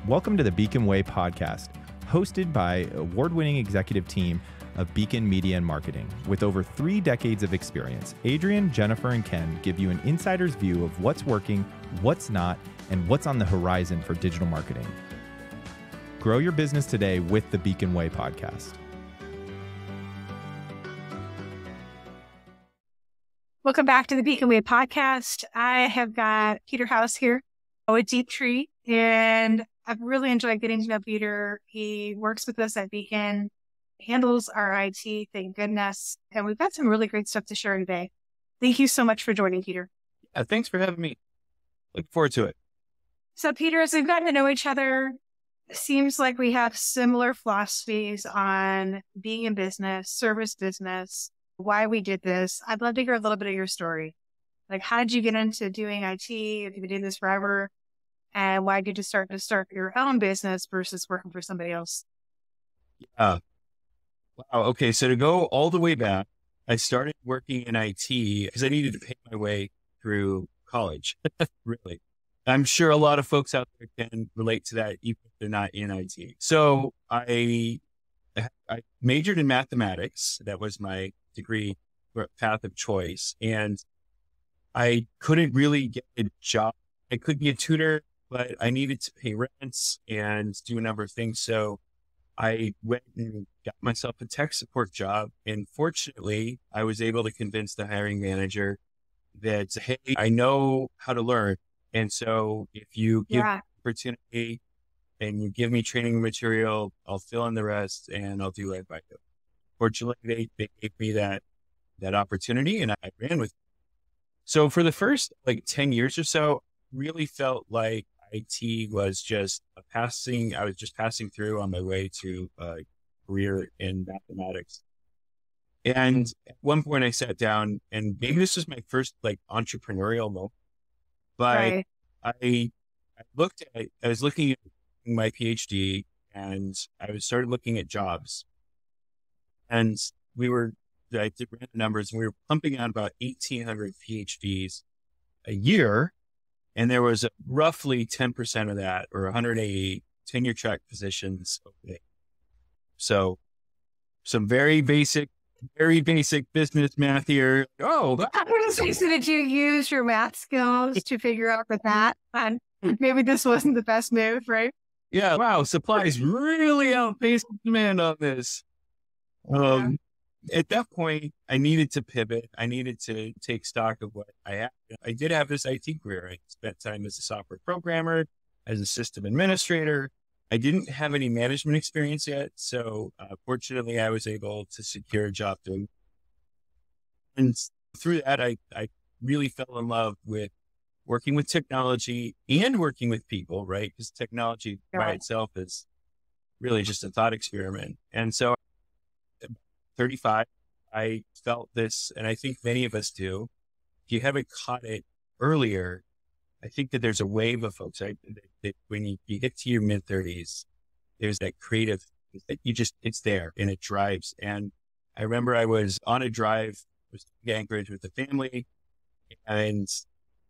Welcome to the Beacon Way podcast, hosted by award-winning executive team of Beacon Media and Marketing. With over 3 decades of experience, Adrian, Jennifer, and Ken give you an insider's view of what's working, what's not, and what's on the horizon for digital marketing. Grow your business today with the Beacon Way podcast. Welcome back to the Beacon Way podcast. I have got Peter House here with DeepTree, and I've really enjoyed getting to know Peter. He works with us at Beacon, handles our IT, thank goodness, and we've got some really great stuff to share today. Thank you so much for joining, Peter. Thanks for having me. Looking forward to it. So, Peter, as we've gotten to know each other, it seems like we have similar philosophies on being in business, service business, why we did this. I'd love to hear a little bit of your story. Like, how did you get into doing IT? Have you been doing this forever? And why did you start your own business versus working for somebody else? Wow. Okay. So to go all the way back, I started working in IT because I needed to pay my way through college. Really. I'm sure a lot of folks out there can relate to that, even if they're not in IT. So I majored in mathematics. That was my degree path of choice. And I couldn't really get a job. I could be a tutor, but I needed to pay rents and do a number of things. So I went and got myself a tech support job. And fortunately, I was able to convince the hiring manager that, hey, I know how to learn. And so if you give me opportunity and you give me training material, I'll fill in the rest and I'll do right by you. Fortunately, they gave me that opportunity and I ran with it. So for the first 10 years or so, really felt like IT was just I was just passing through on my way to a career in mathematics. And at one point I sat down, and maybe this was my first entrepreneurial moment, but I was looking at my PhD and I started looking at jobs, and I ran the numbers, and we were pumping out about 1,800 PhDs a year. And there was roughly 10% of that, or 180 tenure track positions opening. So some very basic business math here. So did you use your math skills to figure out for that? And maybe this wasn't the best move, right? Yeah. Wow. Supplies really outpaced demand on this. At that point, I needed to pivot. I needed to take stock of what I had. I did have this IT career. I spent time as a software programmer, as a system administrator. I didn't have any management experience yet. So fortunately, I was able to secure a job doing. And through that, I really fell in love with working with technology and working with people, right? Because technology by itself is really just a thought experiment. And so 35, I felt this, and I think many of us do. If you haven't caught it earlier, I think that there's a wave of folks, right? That when you get to your mid-30s, there's that creative, that it's there and it drives. And I remember I was on a drive, was in Anchorage with the family, and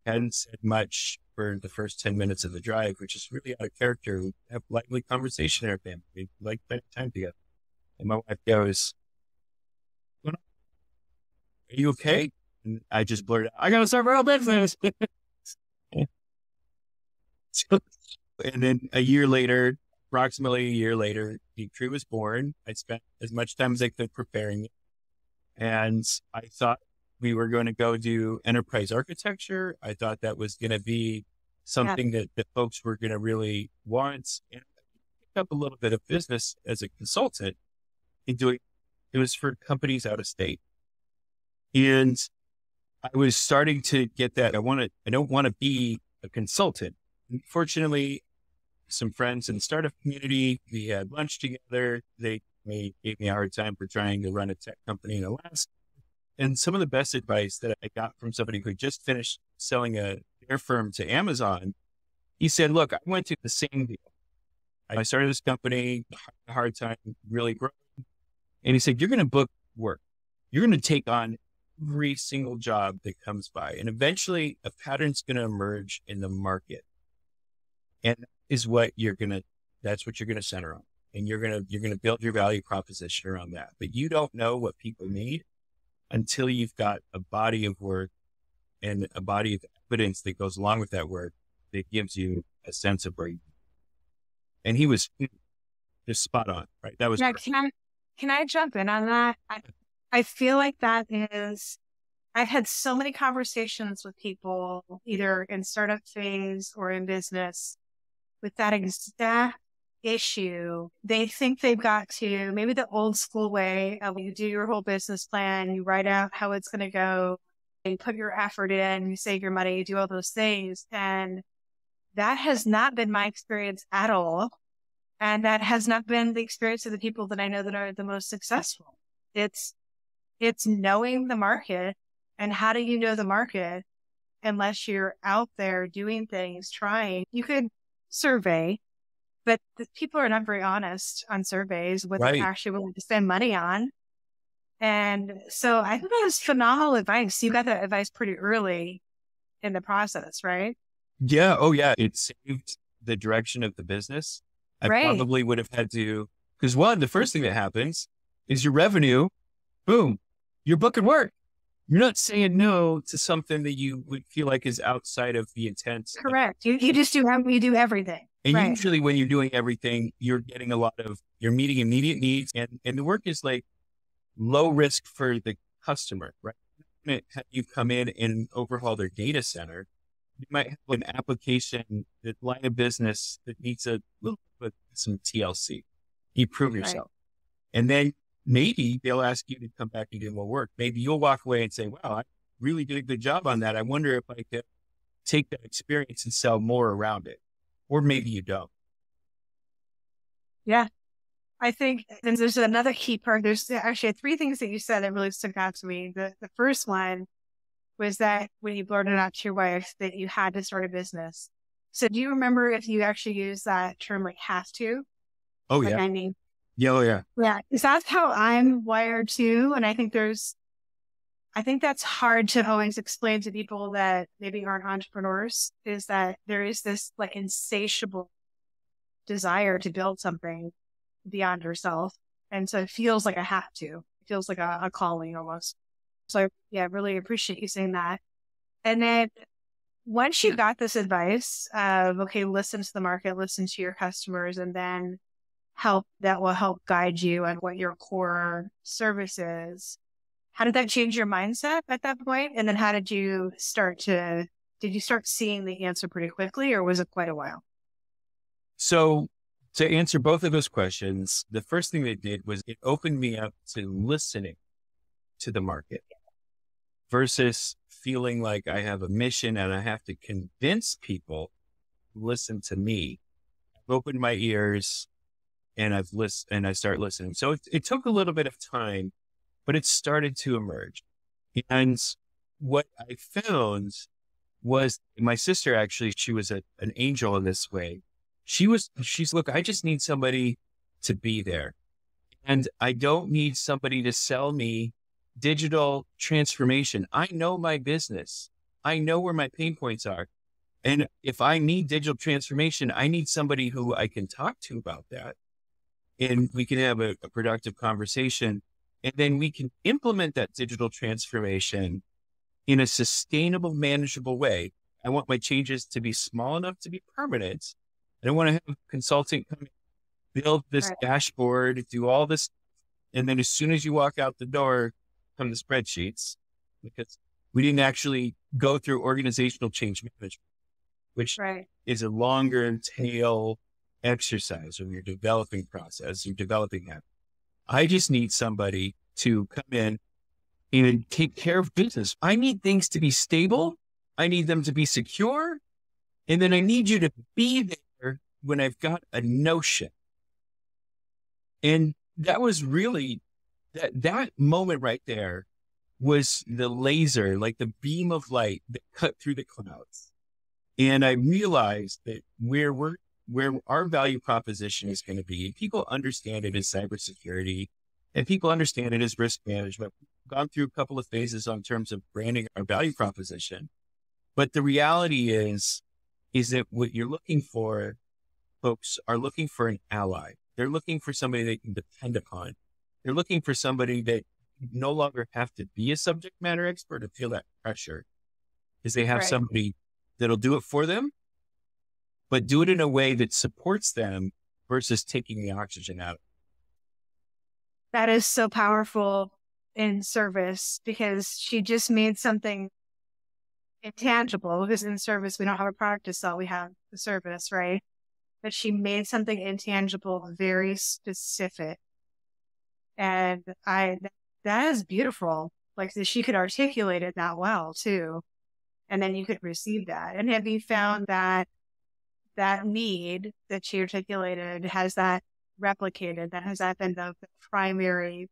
hadn't said much for the first 10 minutes of the drive, which is really out of character. We have lively conversation in our family. We like spending time together. And my wife goes, "Are you okay?" And I just blurted out, "I got to start my own business." And then approximately a year later, DeepTree was born. I spent as much time as I could preparing it. And I thought we were going to go do enterprise architecture. I thought that was going to be something that folks were going to really want. And I picked up a little bit of business as a consultant in doing it. Was for companies out of state. And I was starting to get that. I don't want to be a consultant. Fortunately, some friends in the startup community, we had lunch together. They gave me a hard time for trying to run a tech company in Alaska. And some of the best advice that I got from somebody who had just finished selling their firm to Amazon, he said, "Look, I went through the same deal. I started this company, a hard time really growing." And he said, "You're going to book work. You're going to take on every single job that comes by. And eventually a pattern's going to emerge in the market. And is what that's what you're going to center on. And you're going to build your value proposition around that. But you don't know what people need until you've got a body of work and a body of evidence that goes along with that work that gives you a sense of where you are. And he was just spot on, right? That was Can I jump in on that? I feel like I've had so many conversations with people, either in startup phase or in business, with that exact issue. They think they've got to, maybe the old school way of you do your whole business plan, you write out how it's going to go, you put your effort in, you save your money, you do all those things. And that has not been my experience at all. And that has not been the experience of the people that I know that are the most successful. It's knowing the market. And how do you know the market unless you're out there doing things, trying? You could survey, but the people are not very honest on surveys, what they're actually willing to spend money on. And so I think that was phenomenal advice. You got that advice pretty early in the process, right? Yeah. Oh, yeah. It saved the direction of the business. I probably would have had to, because the first thing that happens is your revenue, boom, you're booking work. You're not saying no to something that you would feel like is outside of the intent. Correct. You just do everything. And usually when you're doing everything, you're getting you're meeting immediate needs, and the work is like low risk for the customer, right? Have you come in and overhaul their data center. You might have an application, that line of business that needs a little bit some TLC. You prove yourself. And then maybe they'll ask you to come back and do more work. Maybe you'll walk away and say, wow, I really did a good job on that. I wonder if I could take that experience and sell more around it. Or maybe you don't. Yeah. I think there's another key part. There's actually three things that you said that really stuck out to me. The first one was that when you blurted out to your wife that you had to start a business. So do you remember if you actually used that term, like have to? Oh, yeah. I mean, yeah. Oh, yeah. Yeah. Because that's how I'm wired too. And I think that's hard to always explain to people that maybe aren't entrepreneurs, is that there is this like insatiable desire to build something beyond yourself. And so it feels like I have to. It feels like a calling almost. So yeah, I really appreciate you saying that. And then once you got this advice of, okay, listen to the market, listen to your customers, and then that will help guide you on what your core service is. How did that change your mindset at that point? And then how did you start seeing the answer pretty quickly, or was it quite a while? So to answer both of those questions, the first thing it did was it opened me up to listening to the market versus feeling like I have a mission and I have to convince people to listen to me. I've opened my ears and I start listening. So it took a little bit of time, but it started to emerge. And what I found was my sister, actually, she was an angel in this way. She's, look, I just need somebody to be there. And I don't need somebody to sell me digital transformation. I know my business. I know where my pain points are. And if I need digital transformation, I need somebody who I can talk to about that. And we can have a productive conversation. And then we can implement that digital transformation in a sustainable, manageable way. I want my changes to be small enough to be permanent. I don't want to have a consultant come in, build this dashboard, do all this. And then as soon as you walk out the door, come the spreadsheets, because we didn't actually go through organizational change management, which is a longer tail exercise of your developing process, your developing habit. I just need somebody to come in and take care of business. I need things to be stable. I need them to be secure. And then I need you to be there when I've got a notion. And that was really, that moment right there was the laser, like the beam of light that cut through the clouds. And I realized that where our value proposition is going to be, people understand it as cybersecurity, and people understand it as risk management. We've gone through a couple of phases on terms of branding our value proposition. But the reality is that what you're looking for folks are looking for an ally. They're looking for somebody they can depend upon. They're looking for somebody that no longer have to be a subject matter expert to feel that pressure, because they have somebody that'll do it for them, but do it in a way that supports them versus taking the oxygen out. That is so powerful in service, because she just made something intangible, because in service, we don't have a product to sell. We have the service, right? But she made something intangible, very specific. And that is beautiful. Like, she could articulate it that well too. And then you could receive that. And have you found that that need that she articulated, has that replicated? That has that been the primary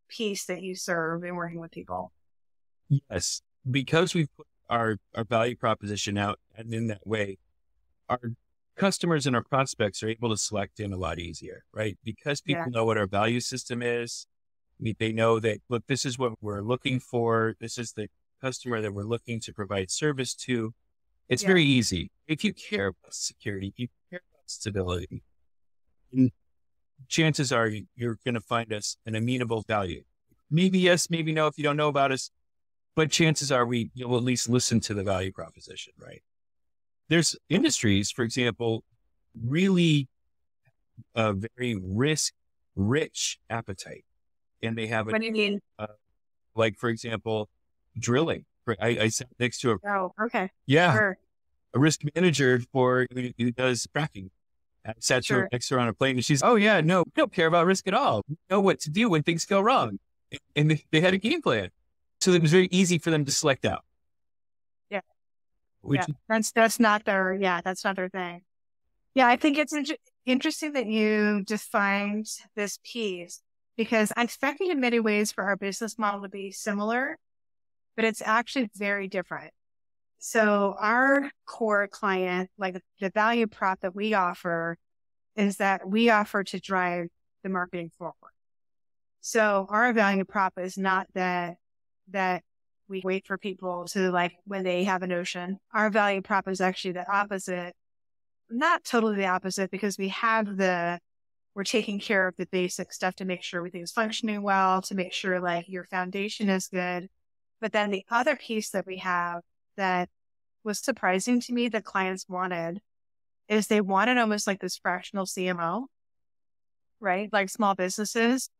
piece that you serve in working with people? Yes, because we've put our value proposition out, and in that way, our customers and our prospects are able to select in a lot easier, right? Because people know what our value system is. They know that, look, this is what we're looking for. This is the customer that we're looking to provide service to. It's very easy. If you care about security, if you care about stability, chances are you're going to find us an amenable value. Maybe yes, maybe no, if you don't know about us, but chances are you'll at least listen to the value proposition, right? There's industries, for example, really a very risk-rich appetite. And they have what do you mean? Like, for example, drilling. I sat next to a risk manager who does fracking. I sat next to her on a plane, and she's, oh yeah, no, we don't care about risk at all. We know what to do when things go wrong. And they had a game plan. So it was very easy for them to select out. Yeah. That's not their thing. Yeah. I think it's interesting that you defined this piece, because I'm expecting in many ways for our business model to be similar, but it's actually very different. So our core client, like the value prop that we offer, is that we offer to drive the marketing forward. So our value prop is not that we wait for people to, like, when they have a notion. Our value prop is actually the opposite, not totally the opposite, because we're taking care of the basic stuff to make sure everything is functioning well, to make sure like your foundation is good. But then the other piece that we have that was surprising to me that clients wanted is they wanted almost like this fractional CMO, right? Like small businesses,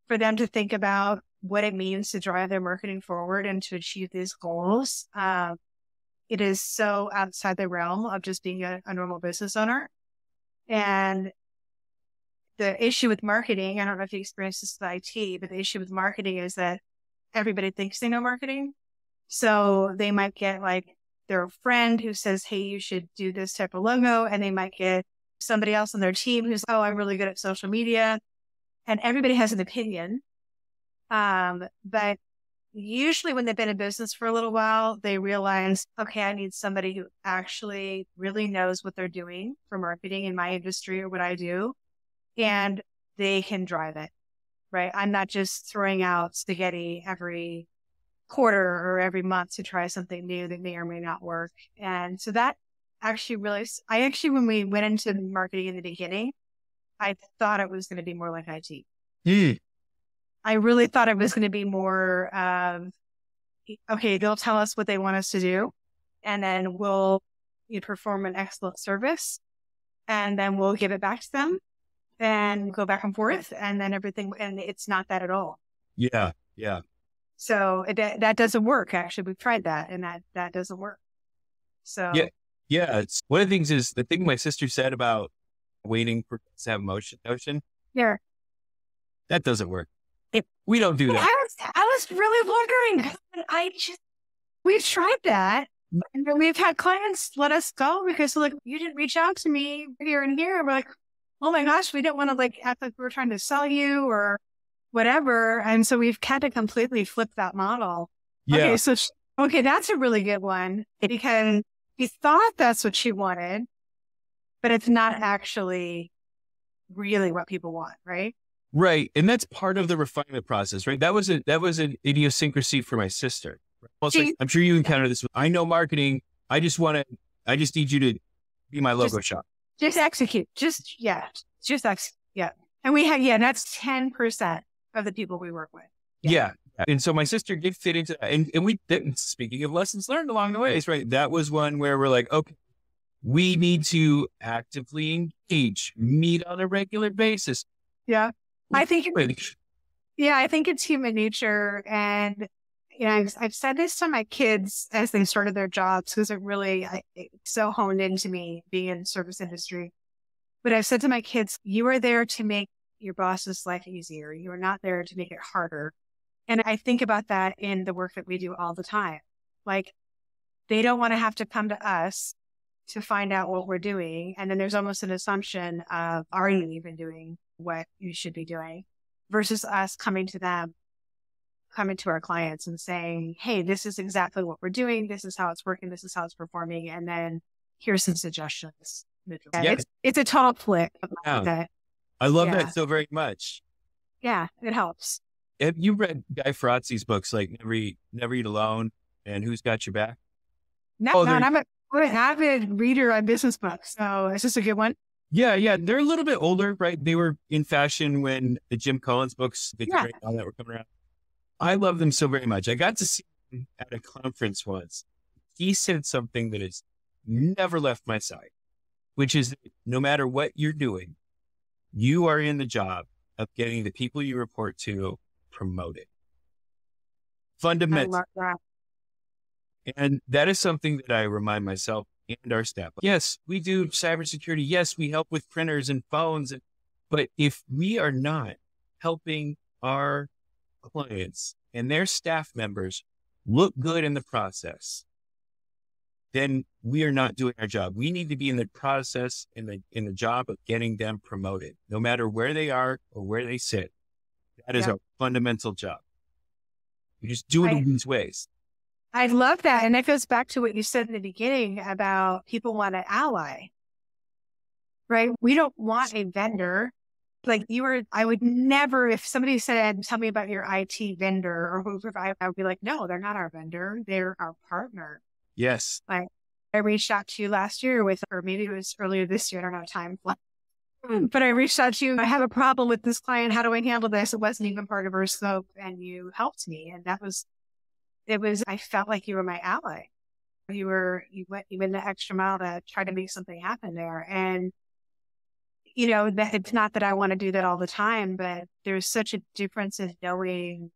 for them to think about what it means to drive their marketing forward and to achieve these goals. It is so outside the realm of just being a normal business owner. And the issue with marketing, I don't know if you experienced this with IT, but the issue with marketing is that everybody thinks they know marketing. So they might get like their friend who says, hey, you should do this type of logo. And they might get somebody else on their team who's, oh, I'm really good at social media. And everybody has an opinion. But usually when they've been in business for a little while, they realize, okay, I need somebody who actually really knows what they're doing for marketing in my industry or what I do. And they can drive it, right? I'm not just throwing out spaghetti every quarter or every month to try something new that may or may not work. And so that actually when we went into marketing in the beginning, I thought it was going to be more like IT. I really thought it was going to be more, okay, they'll tell us what they want us to do, and then we'll perform an excellent service, and then we'll give it back to them and go back and forth, and then everything, and it's not that at all. Yeah. So that doesn't work. Actually, we've tried that, and that doesn't work. So yeah. It's one of the things is the thing my sister said about waiting for us to have motion. Yeah, that doesn't work. We don't do that. I was really wondering. We've tried that, and we've had clients let us go because like, you didn't reach out to me here and here. And we're like, oh my gosh, we didn't want to like act like we were trying to sell you or whatever. And so we've kind of completely flipped that model. Yeah. Okay, that's a really good one, because we thought that's what she wanted, but it's not actually really what people want, right? Right. And that's part of the refinement process, right? That was an idiosyncrasy for my sister. Well, I'm sure you encounter this. I know marketing. I just need you to be my logo shop. Just execute. Just execute. Yeah. And we have, that's 10% of the people we work with. Yeah. And so my sister did fit into that. And we did, speaking of lessons learned along the ways, right? That was one where we're like, okay, we need to actively engage, meet on a regular basis. Yeah. I think it's human nature. And I've said this to my kids as they started their jobs, because it's so honed into me being in the service industry. But I've said to my kids, you are there to make your boss's life easier. You are not there to make it harder. And I think about that in the work that we do all the time. Like, they don't want to have to come to us to find out what we're doing. And then there's almost an assumption of, are you even doing what you should be doing? Versus us coming to our clients and saying, hey, this is exactly what we're doing. This is how it's working. This is how it's performing. And then here's some suggestions. Yeah. It's a total flip. Yeah. I love that so very much. Yeah, it helps. Have you read Guy Fieri's books like Never Eat Alone and Who's Got Your Back? No, I'm an avid reader on business books. So is this a good one? Yeah. They're a little bit older, right? They were in fashion when the Jim Collins books, all that were coming around. I love them so very much. I got to see him at a conference once. He said something that has never left my side, which is that no matter what you're doing, you are in the job of getting the people you report to promoted. Fundamental. I love that. And that is something that I remind myself and our staff. Yes, we do cybersecurity. Yes, we help with printers and phones. But if we are not helping our clients and their staff members look good in the process, then we are not doing our job. We need to be in the process, in the job of getting them promoted, no matter where they are or where they sit. That is our fundamental job. We just do it in these ways. I love that. And that goes back to what you said in the beginning about people want an ally, right? We don't want a vendor. Like I would never, if somebody said, tell me about your IT vendor or whoever, I would be like, no, they're not our vendor. They're our partner. Yes. Like, I reached out to you last year or maybe it was earlier this year. I don't know time. But I reached out to you. I have a problem with this client. How do I handle this? It wasn't even part of our scope. And you helped me. And I felt like you were my ally. You went the extra mile to try to make something happen there. And, that it's not that I want to do that all the time, but there's such a difference in knowing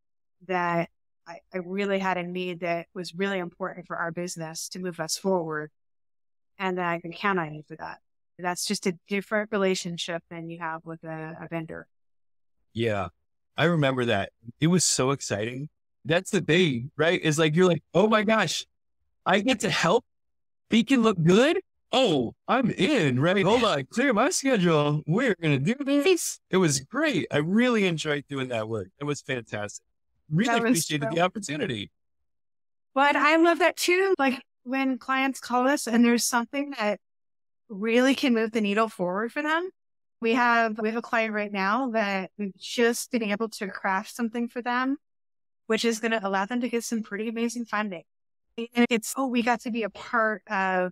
that I really had a need that was really important for our business to move us forward, and that I can count on you for that. That's just a different relationship than you have with a vendor. Yeah, I remember that. It was so exciting. That's the thing, right? It's like, you're like, oh my gosh, I get to help Beacon look good. Oh, I'm in, right? Hold on, clear my schedule. We're going to do this. It was great. I really enjoyed doing that work. It was fantastic. Really appreciated the opportunity. But I love that too. Like, when clients call us and there's something that really can move the needle forward for them. We have a client right now that we've just been able to craft something for them, which is going to allow them to get some pretty amazing funding. And we got to be a part of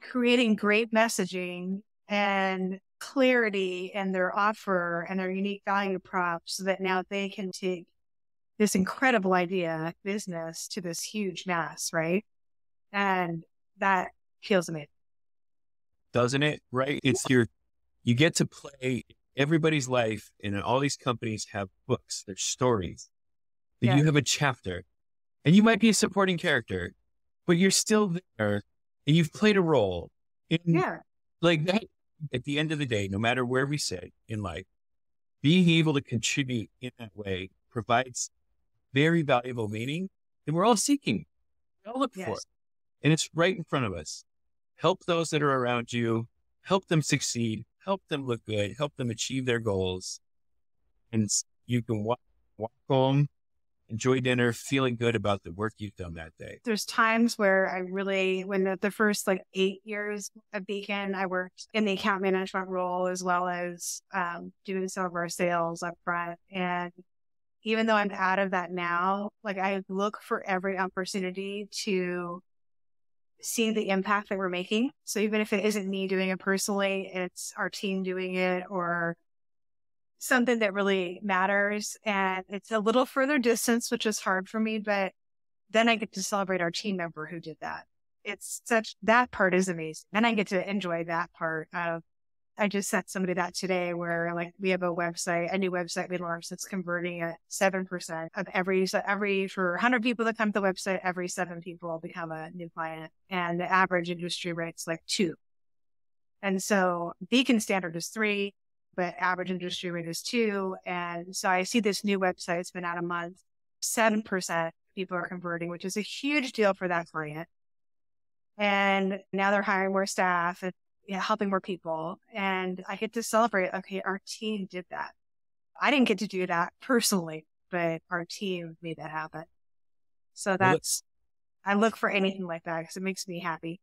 creating great messaging and clarity in their offer and their unique value props so that now they can take this incredible idea business to this huge mass, right? And that feels amazing. Doesn't it? Right? You get to play everybody's life, and all these companies have books, their stories. That you have a chapter, and you might be a supporting character, but you're still there, and you've played a role. Like that, at the end of the day, no matter where we sit in life, being able to contribute in that way provides very valuable meaning that we're all seeking. We all look for it. And it's right in front of us. Help those that are around you, help them succeed, help them look good, help them achieve their goals. And you can walk home, enjoy dinner, feeling good about the work you've done that day. There's times where when the first 8 years of Beacon, I worked in the account management role as well as doing some of our sales up front. And even though I'm out of that now, I look for every opportunity to see the impact that we're making. So even if it isn't me doing it personally, it's our team doing it or something that really matters. And it's a little further distance, which is hard for me, but then I get to celebrate our team member who did that. That part is amazing. And I get to enjoy that part of, I just sent somebody that today where like we have a new website we launched that's converting at 7% of for 100 people that come to the website, every 7 people will become a new client. And the average industry rate's like 2. And so Beacon standard is 3, but average industry rate is 2. And so I see this new website, it's been out a month, 7% people are converting, which is a huge deal for that client. And now they're hiring more staff and helping more people. And I get to celebrate, okay, our team did that. I didn't get to do that personally, but our team made that happen. So I look for anything like that because it makes me happy.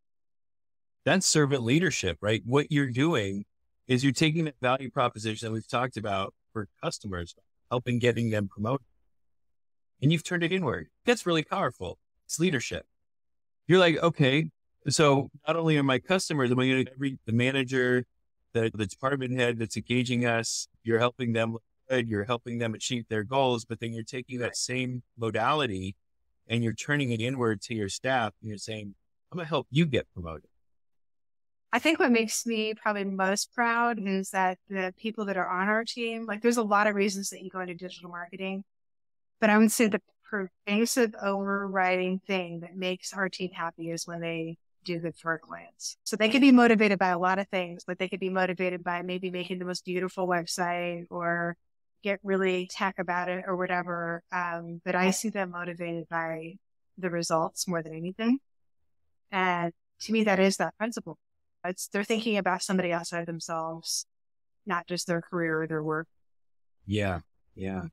That's servant leadership, right? What you're doing is you're taking that value proposition that we've talked about for customers, helping getting them promoted, and you've turned it inward. That's really powerful. It's leadership. You're like, okay, so not only are my customers, the manager, the department head that's engaging us, you're helping them look good, you're helping them achieve their goals, but then you're taking that same modality and you're turning it inward to your staff and you're saying, I'm going to help you get promoted. I think what makes me probably most proud is that the people that are on our team, like there's a lot of reasons that you go into digital marketing, but I would say the pervasive overriding thing that makes our team happy is when they do good for our clients. So they could be motivated by a lot of things, but they could be motivated by maybe making the most beautiful website or get really tech about it or whatever. But I see them motivated by the results more than anything. And to me, that is that principle. They're thinking about somebody outside themselves, not just their career or their work. Yeah. And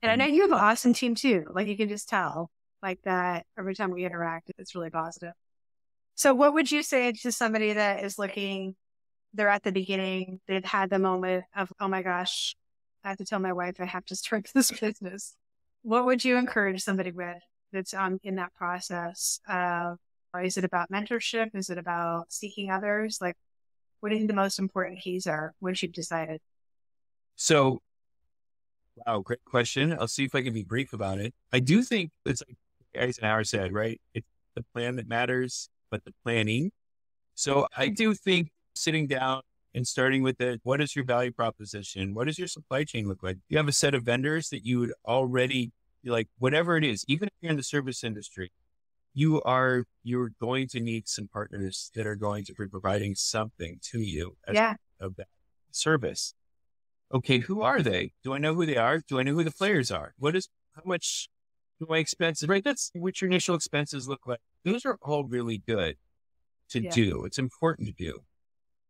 I know you have an awesome team too. Like you can just tell like that every time we interact, it's really positive. So what would you say to somebody that is looking, they're at the beginning, they've had the moment of, oh my gosh, I have to tell my wife I have to start this business. What would you encourage somebody with that's in that process? Or is it about mentorship? Is it about seeking others? Like, what do you think the most important keys are once you've decided? So, wow, great question. I'll see if I can be brief about it. I do think it's like Eisenhower said, right? It's the plan that matters, but the planning. So I do think sitting down and starting with what is your value proposition? What does your supply chain look like? You have a set of vendors that you would already like, whatever it is, even if you're in the service industry, you're going to need some partners that are going to be providing something to you as part of that service. Okay, who are they? Do I know who they are? Do I know who the players are? How much do my expenses, right? That's what your initial expenses look like. Those are all really good to do. It's important to do.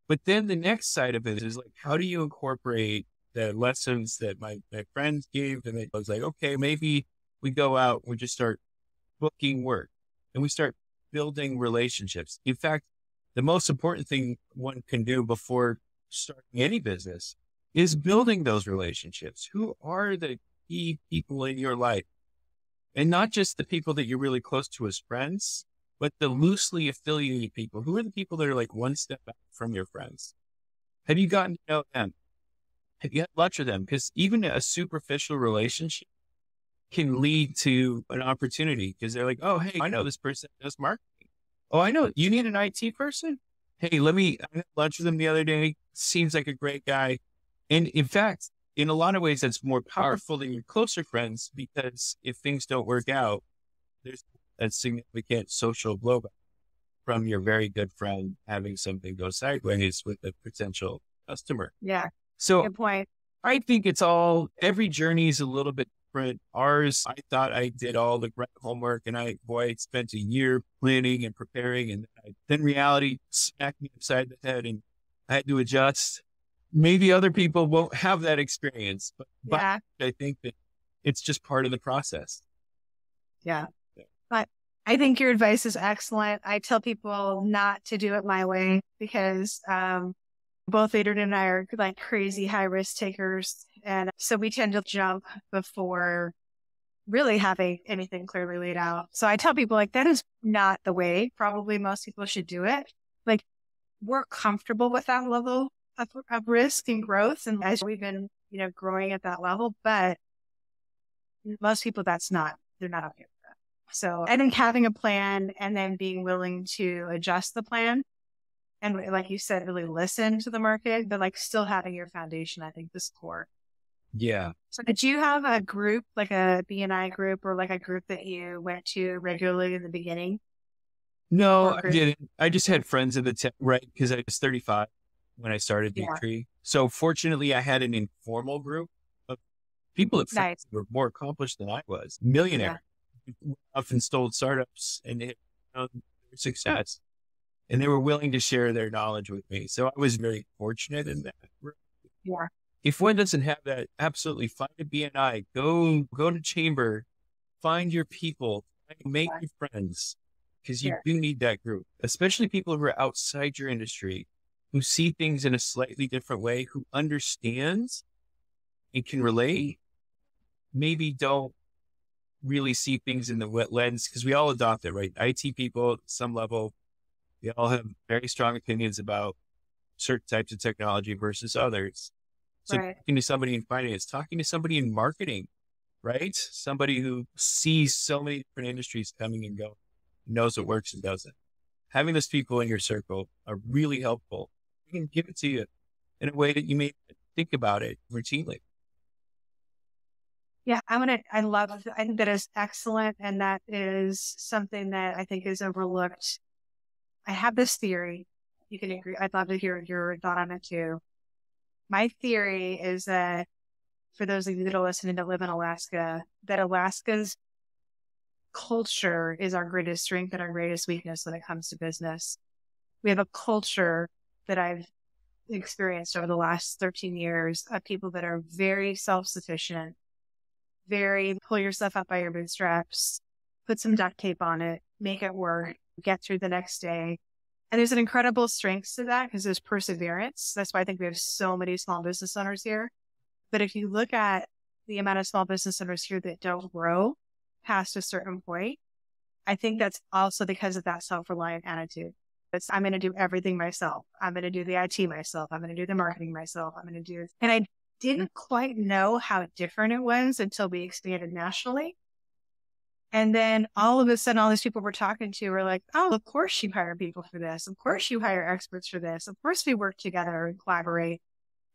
But then the next side of it is like, how do you incorporate the lessons that my friends gave? And it was like, okay, maybe we go out, we just start booking work and we start building relationships. In fact, the most important thing one can do before starting any business is building those relationships. Who are the key people in your life? And not just the people that you're really close to as friends, but the loosely affiliated people. Who are the people that are like one step back from your friends? Have you gotten to know them? Have you had lunch with them? Because even a superficial relationship can lead to an opportunity because they're like, oh, hey, I know this person does marketing. Oh, I know you need an IT person. Hey, I had lunch with him the other day. Seems like a great guy. And in fact, in a lot of ways, that's more powerful than your closer friends because if things don't work out, there's a significant social blowback from your very good friend having something go sideways with a potential customer. Yeah. So good point. I think every journey is a little bit different. Ours, I thought I did all the right homework and I spent a year planning and preparing and then reality smacked me upside the head and I had to adjust. Maybe other people won't have that experience, but I think that it's just part of the process. Yeah. But I think your advice is excellent. I tell people not to do it my way because both Adrian and I are like crazy high risk takers. And so we tend to jump before really having anything clearly laid out. So I tell people like, that is not the way probably most people should do it. Like, we're comfortable with that level of risk and growth. And as we've been, growing at that level, but most people, they're not okay with that. So I think having a plan and then being willing to adjust the plan and, like you said, really listen to the market, but like still having your foundation, I think is core. Yeah. So did you have a group, like a BNI group or like a group that you went to regularly in the beginning? No, I didn't. I just had friends in the tech, right? Because I was 35 when I started DeepTree. So fortunately, I had an informal group of people that were more accomplished than I was, millionaire, often stole startups and hit their success. And they were willing to share their knowledge with me. So I was very fortunate in that. Yeah. If one doesn't have that, absolutely find a BNI, go to chamber, find your people, make your friends, because you do need that group, especially people who are outside your industry, who see things in a slightly different way, who understands and can relate, maybe don't really see things in the wet lens, because we all adopt it, right? IT people, at some level, they all have very strong opinions about certain types of technology versus others. So talking to somebody in finance, talking to somebody in marketing, right? Somebody who sees so many different industries coming and going, knows what works and doesn't. Having those people in your circle are really helpful. They can give it to you in a way that you may think about it routinely. Yeah, I think that is excellent. And that is something that I think is overlooked. I have this theory. You can agree. I'd love to hear your thought on it too. My theory is that for those of you that are listening that live in Alaska, that Alaska's culture is our greatest strength and our greatest weakness when it comes to business. We have a culture that I've experienced over the last 13 years of people that are very self-sufficient, very pull yourself up by your bootstraps, put some duct tape on it, make it work, get through the next day. And there's an incredible strength to that because there's perseverance. That's why I think we have so many small business owners here. But if you look at the amount of small business owners here that don't grow past a certain point, I think that's also because of that self-reliant attitude. I'm going to do everything myself. I'm going to do the IT myself. I'm going to do the marketing myself. And I didn't quite know how different it was until we expanded nationally. And then all of a sudden, all these people we're talking to were like, oh, of course you hire people for this. Of course you hire experts for this. Of course we work together and collaborate.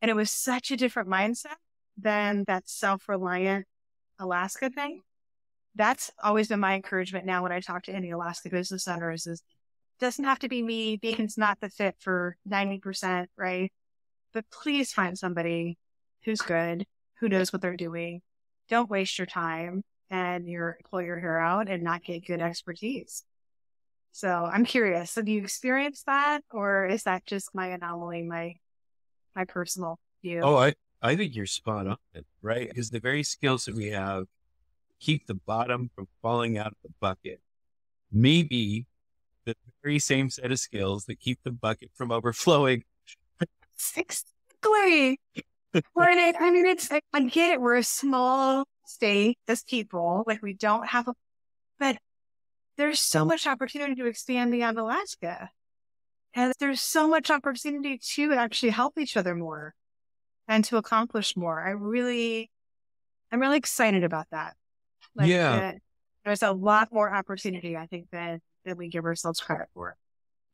And it was such a different mindset than that self-reliant Alaska thing. That's always been my encouragement now when I talk to any Alaska business owners is it doesn't have to be me. Beacon's not the fit for 90%, right? But please find somebody who's good, who knows what they're doing. Don't waste your time and your employer here out and not get good expertise. So I'm curious, have you experienced that or is that just my anomaly, my personal view? Oh, I think you're spot on, right? Because the very skills that we have keep the bottom from falling out of the bucket. Maybe the very same set of skills that keep the bucket from overflowing. Exactly. I mean, I get it. We're a small state as people, like we don't have but there's so much opportunity to expand beyond Alaska. And there's so much opportunity to actually help each other more and to accomplish more. I'm really excited about that. There's a lot more opportunity, I think, than we give ourselves credit for.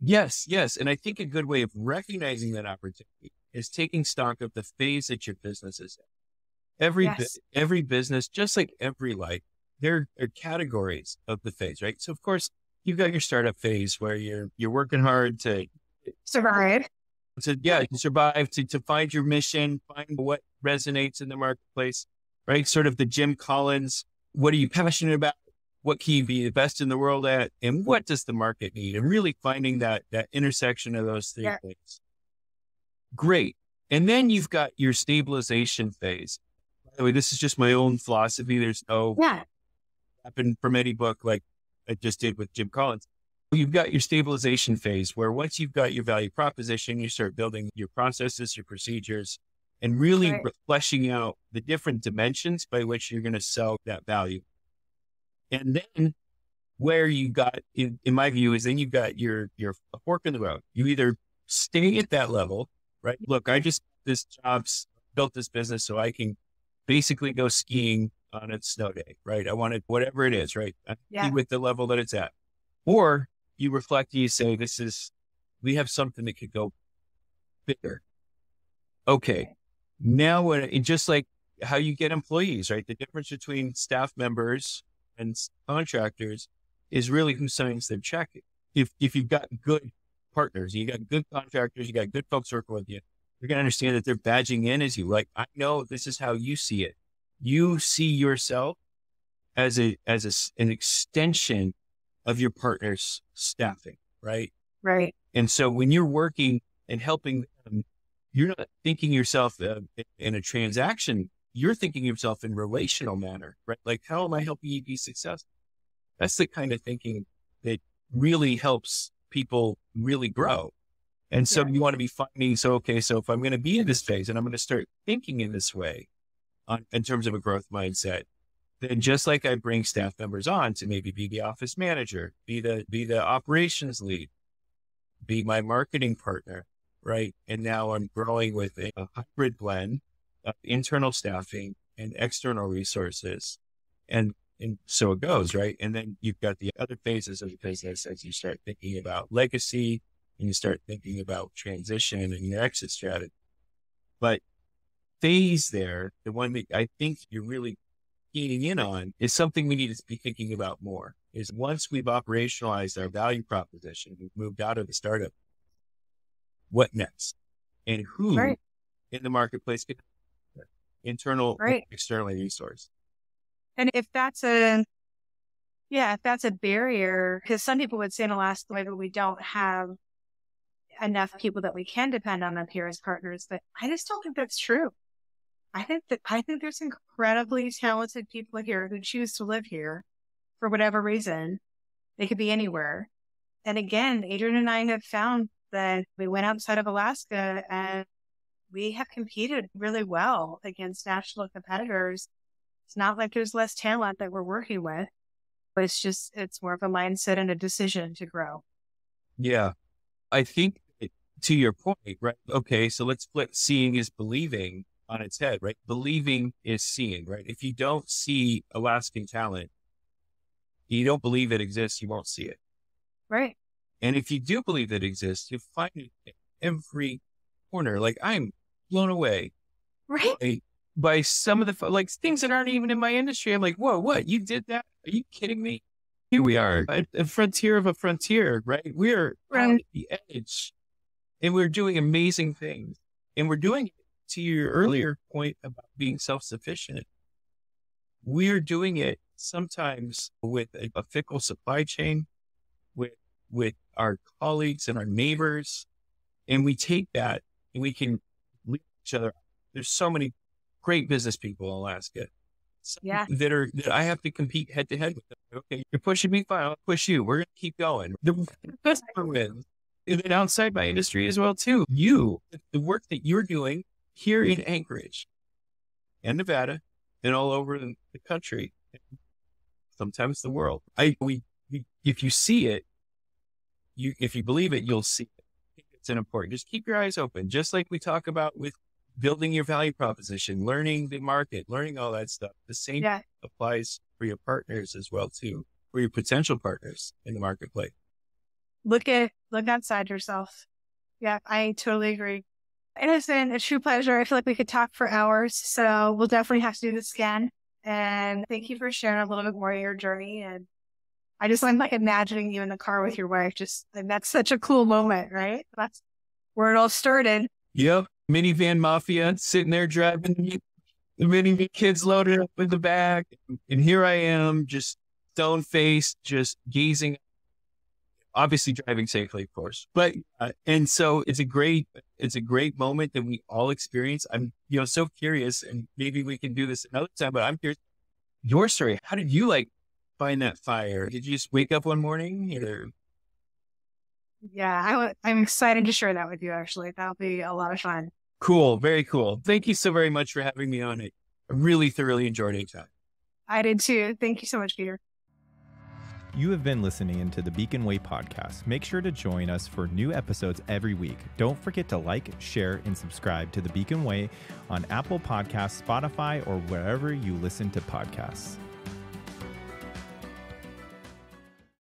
Yes. And I think a good way of recognizing that opportunity is taking stock of the phase that your business is in. Every business, just like every life, there are categories of the phase, right? So of course, you've got your startup phase where you're working hard to survive, to find your mission, find what resonates in the marketplace, right? Sort of the Jim Collins, what are you passionate about? What can you be the best in the world at? And what does the market need? And really finding that intersection of those three things. Great. And then you've got your stabilization phase. By the way, this is just my own philosophy. There's no happen from any book like I just did with Jim Collins. You've got your stabilization phase where once you've got your value proposition, you start building your processes, your procedures, and really fleshing out the different dimensions by which you're going to sell that value. And then where you got, in my view, is then you've got your fork in the road. You either stay at that level, right? Look, I just this job's built this business so I can basically go skiing on a snow day, right? I want it, whatever it is, right? I'm happy with the level that it's at. Or you reflect and you say, we have something that could go bigger. Okay. Now, just like how you get employees, right? The difference between staff members and contractors is really who signs their check. If you've got good partners, you got good contractors, you got good folks working with you, you're going to understand that they're badging in as you. Like, I know this is how you see it. You see yourself as an extension of your partner's staffing, right? Right. And so when you're working and helping them, you're not thinking yourself in a transaction. You're thinking yourself in relational manner, right? Like, how am I helping you be successful? That's the kind of thinking that really helps people really grow. And so you want to be finding, so if I'm going to be in this phase and I'm going to start thinking in this way in terms of a growth mindset, then just like I bring staff members on to maybe be the office manager, be the operations lead, be my marketing partner, right? And now I'm growing with a hybrid blend of internal staffing and external resources. And so it goes, right? And then you've got the other phases of the business as you start thinking about legacy and you start thinking about transition and your exit strategy. But phase there, the one that I think you're really keying in on, is something we need to be thinking about more. Is once we've operationalized our value proposition, we've moved out of the startup, what next? And who in the marketplace can internal, externally resourced. And if that's a barrier, because some people would say in Alaska, maybe we don't have enough people that we can depend on up here as partners, but I just don't think that's true. I think there's incredibly talented people here who choose to live here for whatever reason. They could be anywhere. And again, Adrian and I have found that we went outside of Alaska and we have competed really well against national competitors. It's not like there's less talent that we're working with, but it's more of a mindset and a decision to grow. Yeah. I think to your point, right? Okay. So let's flip seeing is believing on its head, right? Believing is seeing, right? If you don't see Alaskan talent, you don't believe it exists, you won't see it. Right. And if you do believe it exists, you'll find it in every corner. Like, I'm blown away. Right. By some of the things that aren't even in my industry. I'm like, whoa, what? You did that? Are you kidding me? Here we are at a frontier of a frontier, right? We're at the edge and we're doing amazing things. And we're doing it, to your earlier point about being self-sufficient. We're doing it sometimes with a fickle supply chain, with our colleagues and our neighbors. And we take that and we can lead each other. There's so many great business people in Alaska that I have to compete head to head with them. Okay, you're pushing me, fine, I'll push you. We're going to keep going. The best wins. And then outside my industry as well, too. The work that you're doing here in Anchorage and Nevada and all over the country, sometimes the world. If you see it, if you believe it, you'll see it. I think it's important. Just keep your eyes open. Just like we talk about with building your value proposition, learning the market, learning all that stuff. The same applies for your partners as well, too, for your potential partners in the marketplace. Look outside yourself. Yeah, I totally agree. It has been a true pleasure. I feel like we could talk for hours, so we'll definitely have to do this again. And thank you for sharing a little bit more of your journey. And I just like imagining you in the car with your wife. That's such a cool moment, right? That's where it all started. Yep. Minivan mafia, sitting there driving the minivan, kids loaded up in the back. And here I am, just stone-faced, just gazing, obviously driving safely, of course. But, and so it's a great moment that we all experience. I'm, so curious, and maybe we can do this another time, but I'm curious, your story. How did you find that fire? Did you just wake up one morning or? Yeah, I'm excited to share that with you, actually. That'll be a lot of fun. Cool. Very cool. Thank you so very much for having me on it. I really thoroughly enjoyed it. I did too. Thank you so much, Peter. You have been listening into the Beacon Way podcast. Make sure to join us for new episodes every week. Don't forget to like, share, and subscribe to the Beacon Way on Apple Podcasts, Spotify, or wherever you listen to podcasts.